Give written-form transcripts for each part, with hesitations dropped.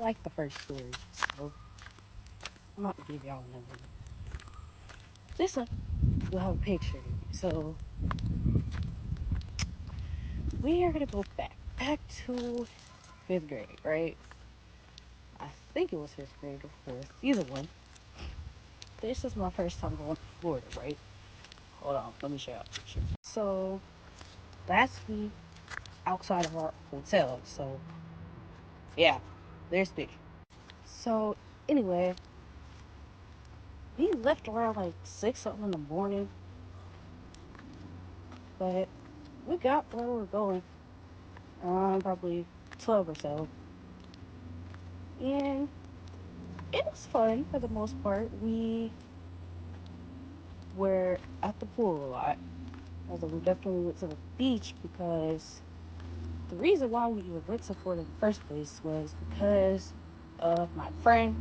like the first story, so I'm about to give y'all another one. This one will have a picture. So we are gonna go back to 5th grade, right? I think it was 5th grade or fourth, either one. This is my first time going to Florida, right? Hold on, let me show you a picture. So that's me outside of our hotel. So yeah, there's the picture. So anyway, we left around like 6 something in the morning, but we got where we were going probably 12 or so, and it was fun for the most part. We were at the pool a lot. Although we definitely went to the beach because the reason why we even went to Florida in the first place was because of my friend.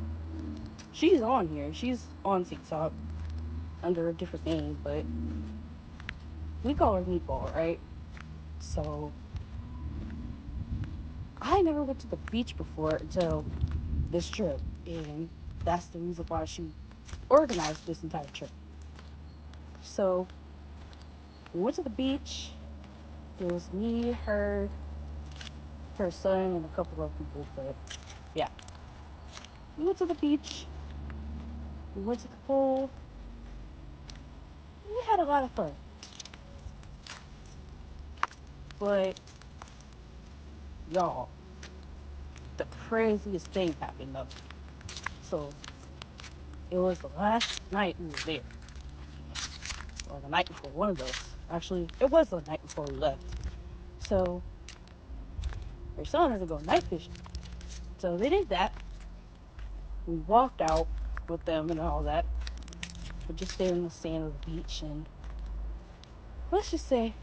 She's on here. She's on TikTok under a different name, but we call her Meatball, right? So I never went to the beach before until this trip, and that's the reason why she organized this entire trip. So we went to the beach. It was me, her son, and a couple of people. But yeah, we went to the beach. We went to the pool. We had a lot of fun. But y'all, the craziest thing happened though. So it was the last night we were there, or the night before, one of those. Actually, it was the night before we left. So her son had to go night fishing. So they did that. We walked out with them and all that. We just stayed in the sand of the beach, and let's just say,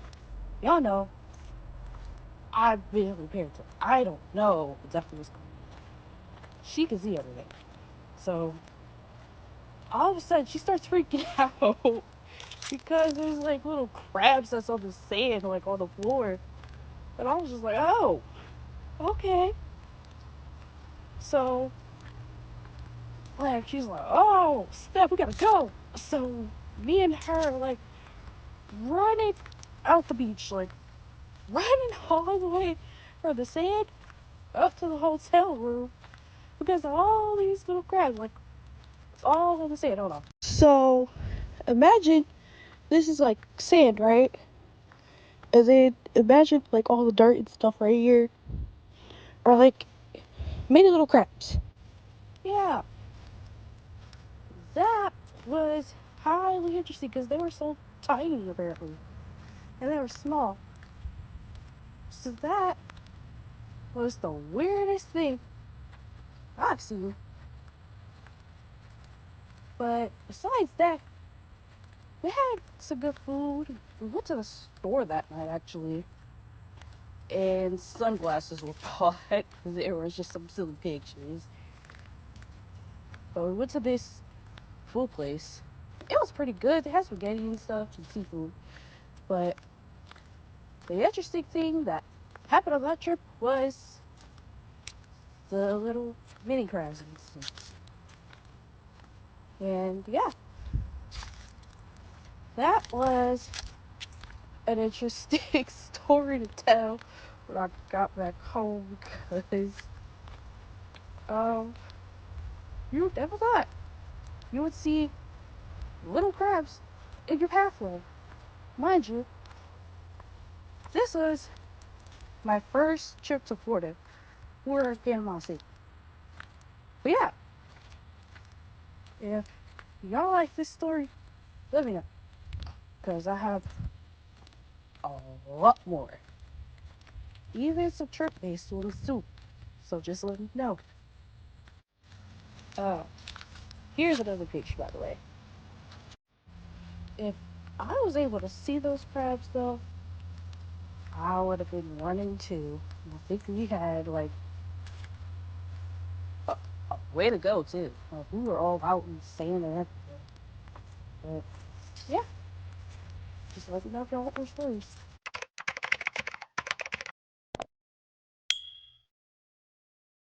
y'all know, I've been prepared to. I don't know exactly what's going on. She can see everything. So all of a sudden she starts freaking out because there's like little crabs that's on the sand, like on the floor. And I was just like, oh, okay. So like she's like, oh snap, we gotta go. So me and her like running out the beach, like running all the way from the sand up to the hotel room because of all these little crabs, like all on the sand. Hold on. So imagine this is like sand, right? And then imagine like all the dirt and stuff right here are like many little crabs. Yeah, that was highly interesting because they were so tiny apparently, and they were small. So that was the weirdest thing I've seen. But besides that, we had some good food. We went to the store that night actually, and sunglasses were bought. There was just some silly pictures. But we went to this food place. It was pretty good. They had spaghetti and stuff and seafood. But the interesting thing that happened on that trip was the little mini crabs and stuff. And yeah, that was an interesting story to tell when I got back home because um you never thought you would see little crabs in your pathway. Mind you, this was my first trip to Florida. We were in Panama City. But yeah, if y'all like this story, let me know. Because I have a lot more. Even some trip based ones too. So just let me know. Uh, Here's another picture, by the way. If I was able to see those crabs, though, I would have been running too. I think we had like a way to go too. We were all out in the sand and everything. But yeah, just let me know if y'all want more stories.